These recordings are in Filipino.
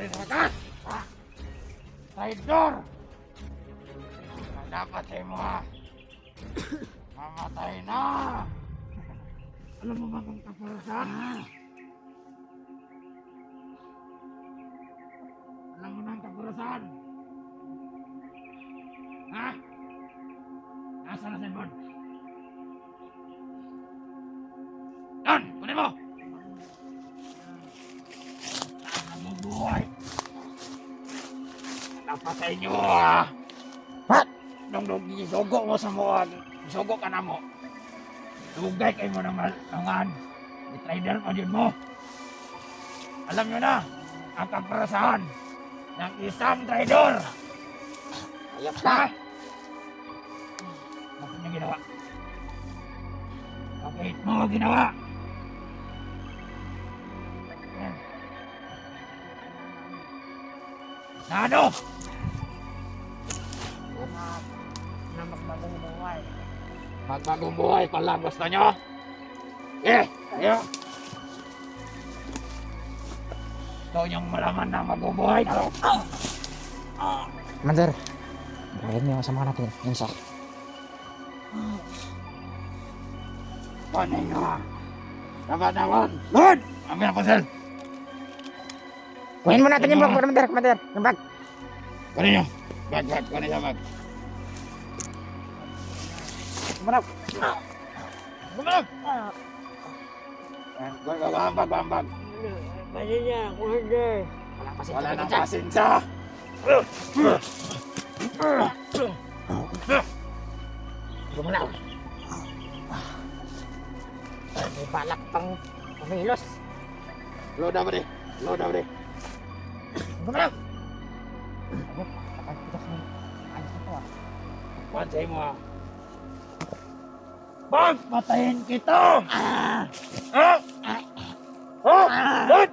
rin sa batas! Ha? Traidor! Ang dapat sa'yo mo ha! Mamatay na! Alam mo ba kung kaparusahan? Alam mo na ang kaparusahan? Ha? Nasaan na cellphone? Yan! Kunin mo! Ang buhay! Napatay niyo ah! Pat! Nung gisugo mo sa muwan, gisugo ka na mo. Dugay kayo mo ng langan. Itrader pa din mo. Alam nyo na, ang kaparasahan ng isang traidor. Ayap ka! Bakit niya ginawa? Bakit mo ginawa? Na ano? Na magbagong buhay. Magbagong buhay pala gusto nyo? Ayo. Gusto nyong malaman na magbubuhay na. Commander, bayan mo yung kasama natin. Yung isa. Panay nyo ha. Dapat naman. Lord! Ambil ang pasal. Kunin mo natin yung bag, Commander. Yung bag. Kunin nyo. Bag. Kunin sa bag. Kumarap. Gumanap! Bang. Pwede niya, Commander. Wala nang pasensya. Gumalaw. May balak pang kumilos. Loda ba rin? Gumalaw. Pansay mo ha. Bang! Patayin kita! Lord!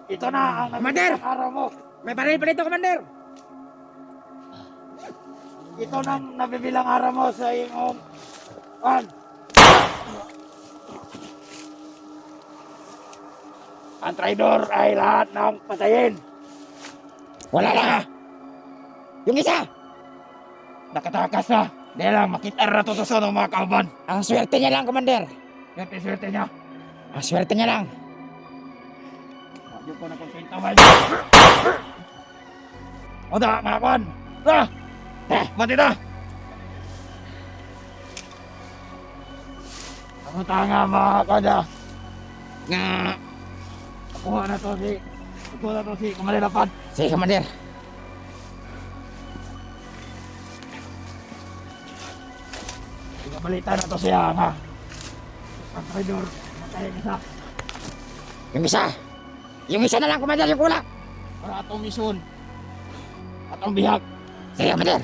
Ito na ang Commander! araw mo. May baril pa dito, Commander. Ito na ang nabibilang araw mo sa iyong ang traidor ay lahat ng patayin. Wala na. Yung isa. Nakatakas na. Dahil lang makita na tutusan ng mga kauban. Ang swerte niya lang, Commander. Swerte niya. Ang swerte niya lang. Yung ko na konsinta ba? O da, mga kawan. Mati na. Ang tanga mga kawan. Nga. Kuha na to si Kamalilapad. Sige, Commander. Balita na to siya nga. Ang traidor, matayin isa. Yung isa na lang, Commander, yung kulak. Para atong misyon. Atong bihag. Sige, Commander.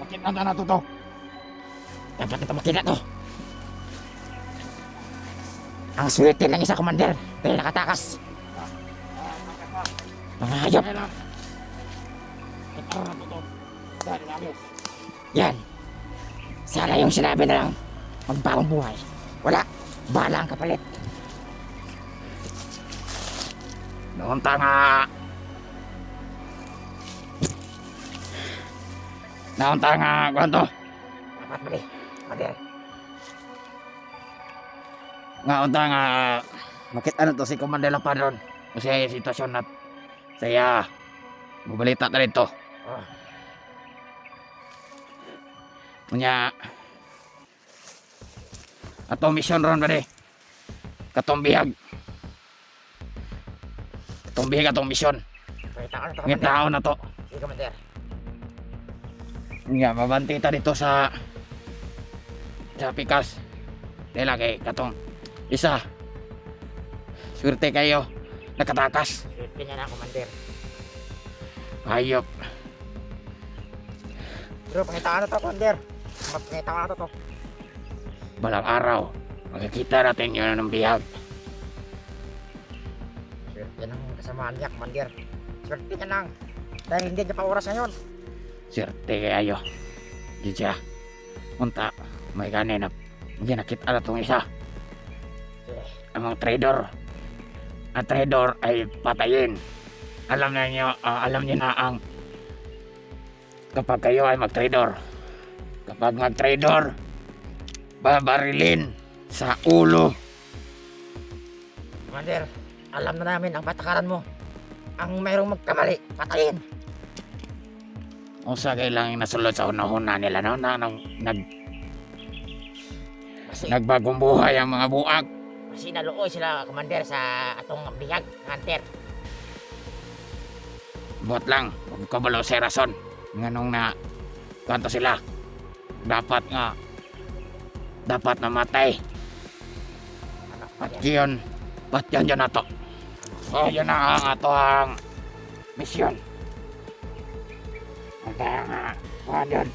Makita na to. Dapat kita makita to. Ang swerte ng isa, Commander. Dahil nakatakas. Mga hayop. Kita na to. Dahil namin. Yan. Sana yung sinabi na lang, magbagong buhay. Wala. Bala ang kapalit. Noon tanga. Kwanto. Dapat mali, Commander. Ngaon tanga. Makita na to si Commander Lapadron. Kasi sitwasyon na saya. Bubalita na rin to. Oh. Punya atau mission ron ba de katong bihag atong mission ng tao na to. Sige, Commander. Nga mabanti ta dito sa pikas dahil kay katong isa swerte kayo nakatakas. Swerte niya na, Commander. Hayop. Pero pangitaan na to, Commander. Pangitaan na to. Balang araw makikita natin yun ng bihag. Swerte ng kasamaan niya, Commander. Swerte niya lang. Dahil hindi niya pa oras ngayon. Swerte kayo. Di siya unta may kanin na ginakita na itong isa. Ang mga traidor. Ang traidor ay patayin. Alam niyo na ang kapag kayo ay mag-traidor. Kapag mag-traidor, babarilin sa ulo. Commander, alam na namin ang patakaran mo. Ang mayroong magkamali, patayin. O sa kailangan nasulod sa una-una nila, no? Nagbagong buhay ang mga buak. Kasi naluoy sila, Commander, sa atong bihag, Hunter. Buat lang, magkabalo sa rason. Nganong na kanto sila. Dapat namatay. At yun na to. So yun na ang atong misyon. Ang kaya nga, kuhan yun.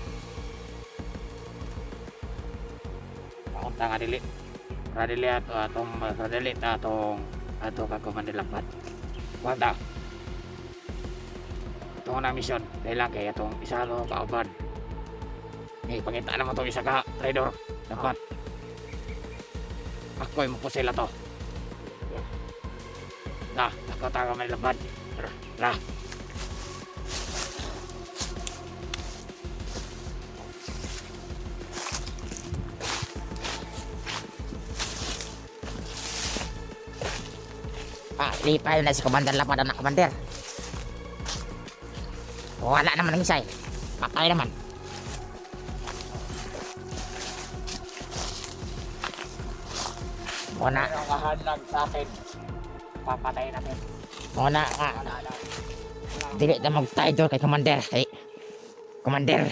Pakunta nga dili. Radili atong kagumanilapat. Kuhan ta. Ito na misyon. Dahil lang kaya itong isa lo kauban. Pangita naman itong isa ka, traidor. Dapat. Ako'y mapusila to. Ako tayo may laban. Tara. Lipay na si Commander Lapad na Commander. Wala naman ang isa eh. Patay naman. Muna. Ang sa atin. Papatayin natin. Muna nga. Dili na mag-traidor kay Commander. Hey. Commander.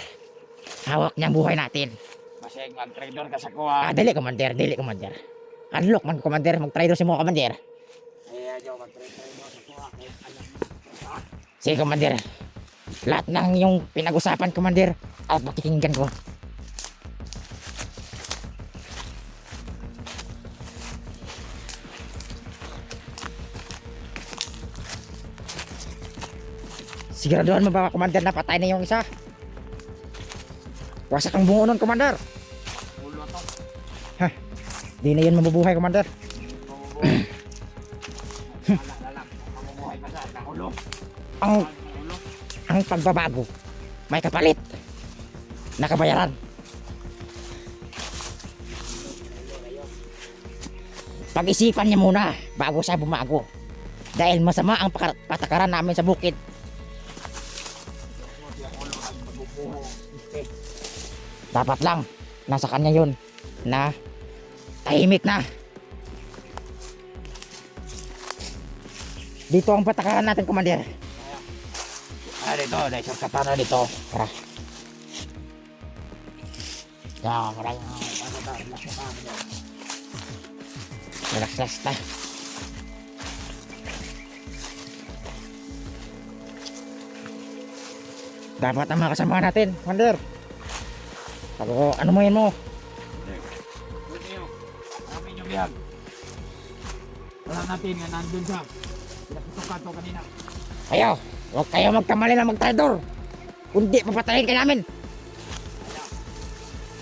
Hawak niyang buhay natin. Masig mag-traidor ka sa kuha. Dili Commander. Unlock man Commander. Mag-traidor si mo Commander. Ayaw mag-traidor sa kuha. Sige Commander. Lahat ng yung pinag-usapan Commander ay pakikinggan ko. Siguraduhan mo ba Commander na patay na yung isa? Wasak ang bungo nun Commander. Ulo to. Ha, di na yun mabubuhay Commander. Ang pagbabago may kapalit. Nakabayaran. Pag-isipan niya muna bago siya bumago. Dahil masama ang patakaran namin sa bukid. Dapat lang nasa kanya yun na tahimik na. Dito ang patakaran natin Commander. Dito, dahil shortcut na dito. Tara. Maraming relax ta. Dapat ang mga kasama natin, Commander. Ano mo yun mo? Kami nyo biyag. Wala natin nga nandun siya. Pinaputukan to kanina. Ayaw, huwag kayo magkamali na mag-traidor. Kundi papatayin kayo namin.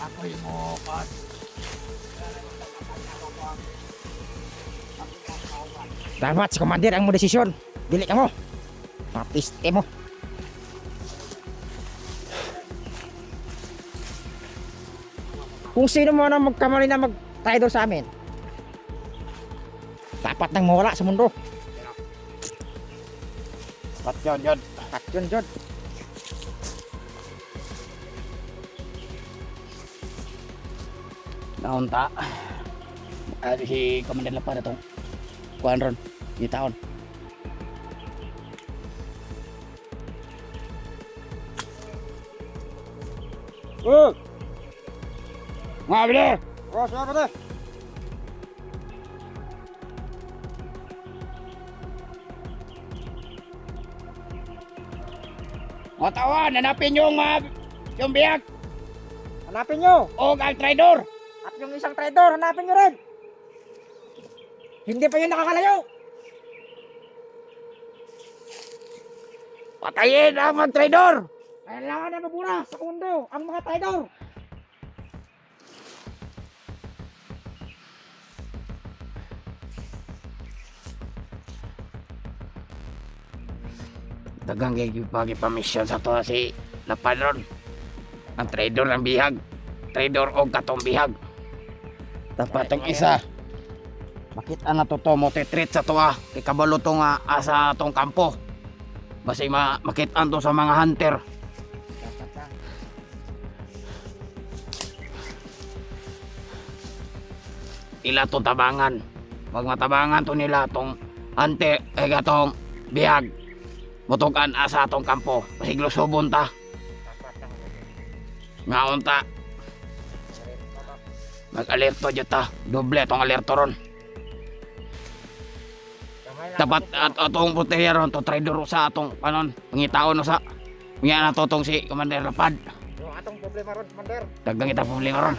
Ako'y mo, Pat. Dapat si Commander ang mo desisyon. Dili ka mo. Mapiste mo. Kung sino mo na magkamali na mag-traidor sa amin, dapat nang mawala sa mundo. Pat yun. Naunta. Si Commander Lapad itong kuhaan ron. Di taon. Mga abide! Mga abide! Mga tawan, hanapin yung biyak! Hanapin nyo! O ang traidor! At yung isang traidor, hanapin nyo rin! Hindi pa yun nakakalayo! Patayin ang mga traidor! Kailangan na mabura sa mundo ang mga traidor! Dagang pamisyon sa to si Lapadron. Ang trader ng bihag. Trader o katong bihag. Dapat tong isa. Makita na to mo titreat sa to kay kabalo to nga asa tong kampo. Basi makitaan to sa mga hunter. Ila to tabangan. Wag matabangan to nila tong hunter ay gatong bihag. Mutukan asa tong kampo. Basi glusubon ta. Ngaon ta. Mag-alerto dyan ta. Doble tong alerto ron. Dapat atong puteriya ron to trader sa atong panon. Pangitaon sa. Nga na to tong si Commander Lapad. Yung atong problema ron, Commander. Dagang kita problema ron.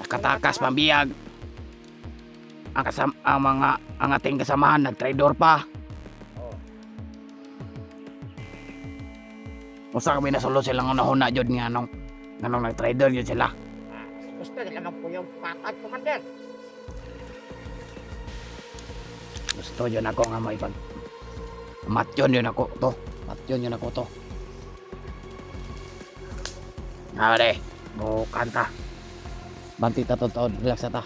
Nakatakas pambiyag. Ang ating kasamahan nag-trader pa. Usa kami nasulod silang una-una jud nga nung nag-trader jud sila. Gusto nila magpuyong patag, Commander. Gusto yun ako nga may pag matyon yun ako to. Matyon yun ako to. Nare, bukan ta. Banti ta to, relax ta.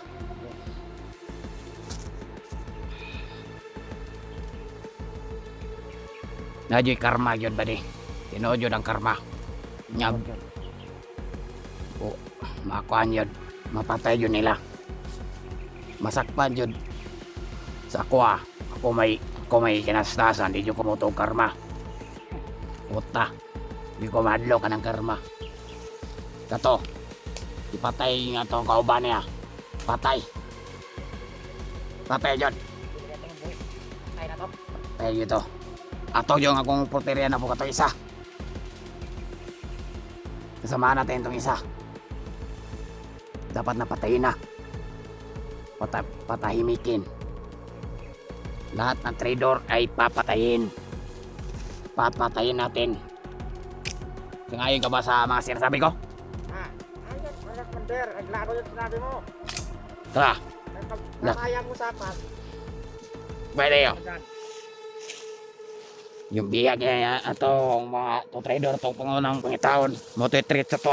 Nadyo'y karma yun ba di? Tinood yun ang karma. Nyab. O, makuhan yun. Mapatay yun nila. Masakpan yun. Sa ako may kinastasan, di ko kumutong karma. Puta, di ko madlo ka ng karma. Kato, ipatay nga itong kauban niya. Patay. Patay yun. Ay na to. Patay yun to. Ato yung akong porteriya na po kato isa. Kasamahan natin itong isa. Dapat na patayin na. Patahimikin. Lahat ng trader ay papatayin. Papatayin natin. Sangayon ka ba sa mga sinasabi ko? Ayun, Commander. Naglaro yung sinabi mo. Tara, Nakayang usapan. pwede yun. Yung biyag niya atong mga trader itong pangunang pangitaon. Moto-treat sa to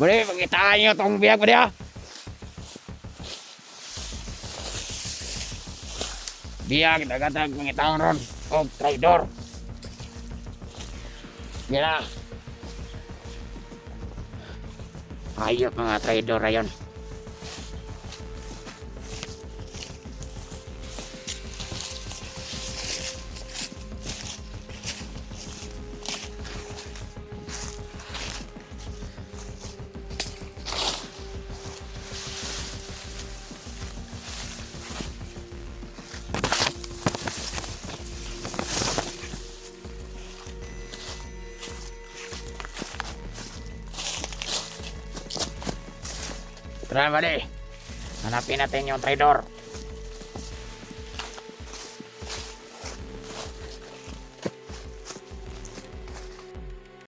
Budi, pangitaan nyo itong biyag budi Biyag, dagatag pangitaon ron. O, trader. Yan na. Ayot mga trader ayon. Tara, buddy. Hanapin natin yung trader.